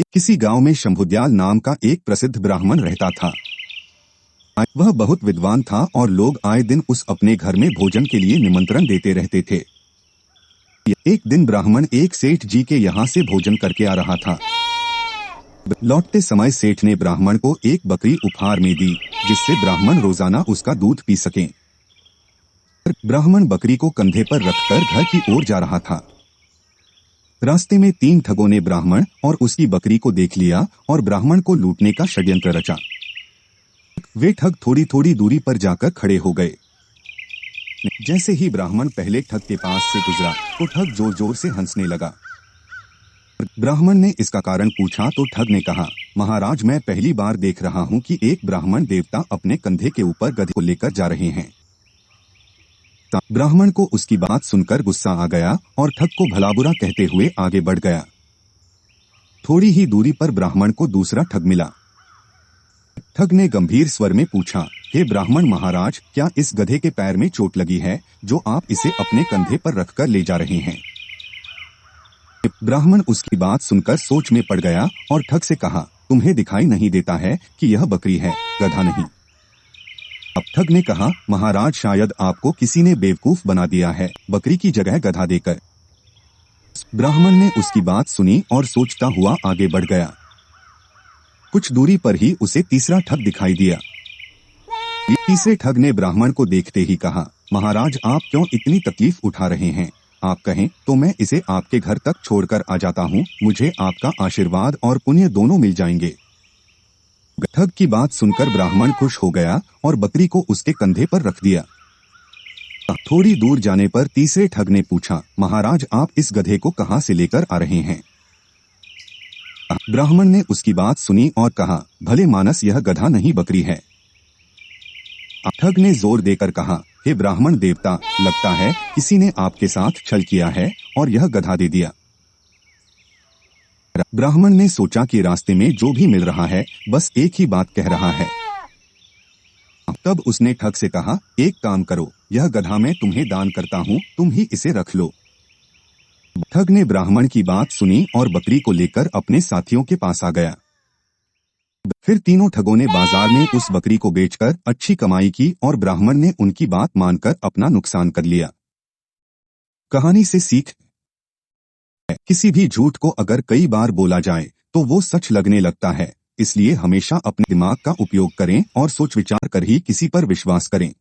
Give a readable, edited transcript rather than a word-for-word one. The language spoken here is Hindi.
किसी गांव में शंभुदयाल नाम का एक प्रसिद्ध ब्राह्मण रहता था। वह बहुत विद्वान था और लोग आए दिन उस अपने घर में भोजन के लिए निमंत्रण देते रहते थे। एक दिन ब्राह्मण एक सेठ जी के यहाँ से भोजन करके आ रहा था। लौटते समय सेठ ने ब्राह्मण को एक बकरी उपहार में दी, जिससे ब्राह्मण रोजाना उसका दूध पी सके। ब्राह्मण बकरी को कंधे पर रखकर घर की ओर जा रहा था। रास्ते में 3 ठगों ने ब्राह्मण और उसकी बकरी को देख लिया और ब्राह्मण को लूटने का षड्यंत्र रचा। वे ठग थोड़ी थोड़ी दूरी पर जाकर खड़े हो गए। जैसे ही ब्राह्मण पहले ठग के पास से गुजरा तो ठग जोर जोर से हंसने लगा। ब्राह्मण ने इसका कारण पूछा तो ठग ने कहा, महाराज, मैं पहली बार देख रहा हूँ कि एक ब्राह्मण देवता अपने कंधे के ऊपर गधे को लेकर जा रहे हैं। ब्राह्मण को उसकी बात सुनकर गुस्सा आ गया और ठग को भला बुरा कहते हुए आगे बढ़ गया। थोड़ी ही दूरी पर ब्राह्मण को दूसरा ठग मिला। ठग ने गंभीर स्वर में पूछा, हे ब्राह्मण महाराज, क्या इस गधे के पैर में चोट लगी है जो आप इसे अपने कंधे पर रखकर ले जा रहे हैं? ब्राह्मण उसकी बात सुनकर सोच में पड़ गया और ठग से कहा, तुम्हें दिखाई नहीं देता है कि यह बकरी है, गधा नहीं। अब ठग ने कहा, महाराज, शायद आपको किसी ने बेवकूफ बना दिया है, बकरी की जगह गधा देकर। ब्राह्मण ने उसकी बात सुनी और सोचता हुआ आगे बढ़ गया। कुछ दूरी पर ही उसे तीसरा ठग दिखाई दिया। तीसरे ठग ने ब्राह्मण को देखते ही कहा, महाराज, आप क्यों इतनी तकलीफ उठा रहे हैं? आप कहें तो मैं इसे आपके घर तक छोड़कर आ जाता हूँ, मुझे आपका आशीर्वाद और पुण्य दोनों मिल जाएंगे। ठग की बात सुनकर ब्राह्मण खुश हो गया और बकरी को उसके कंधे पर रख दिया। थोड़ी दूर जाने पर तीसरे ठग ने पूछा, महाराज, आप इस गधे को कहाँ से लेकर आ रहे हैं? ब्राह्मण ने उसकी बात सुनी और कहा, भले मानस, यह गधा नहीं बकरी है। ठग ने जोर देकर कहा, हे ब्राह्मण देवता, लगता है किसी ने आपके साथ छल किया है और यह गधा दे दिया। ब्राह्मण ने सोचा कि रास्ते में जो भी मिल रहा है बस एक ही बात कह रहा है। तब उसने ठग से कहा, एक काम करो, यह गधा मैं तुम्हें दान करता हूँ, तुम ही इसे रख लो। ठग ने ब्राह्मण की बात सुनी और बकरी को लेकर अपने साथियों के पास आ गया। फिर तीनों ठगों ने बाजार में उस बकरी को बेचकर अच्छी कमाई की और ब्राह्मण ने उनकी बात मानकर अपना नुकसान कर लिया। कहानी से सीख, किसी भी झूठ को अगर कई बार बोला जाए तो वो सच लगने लगता है, इसलिए हमेशा अपने दिमाग का उपयोग करें और सोच विचार कर ही किसी पर विश्वास करें।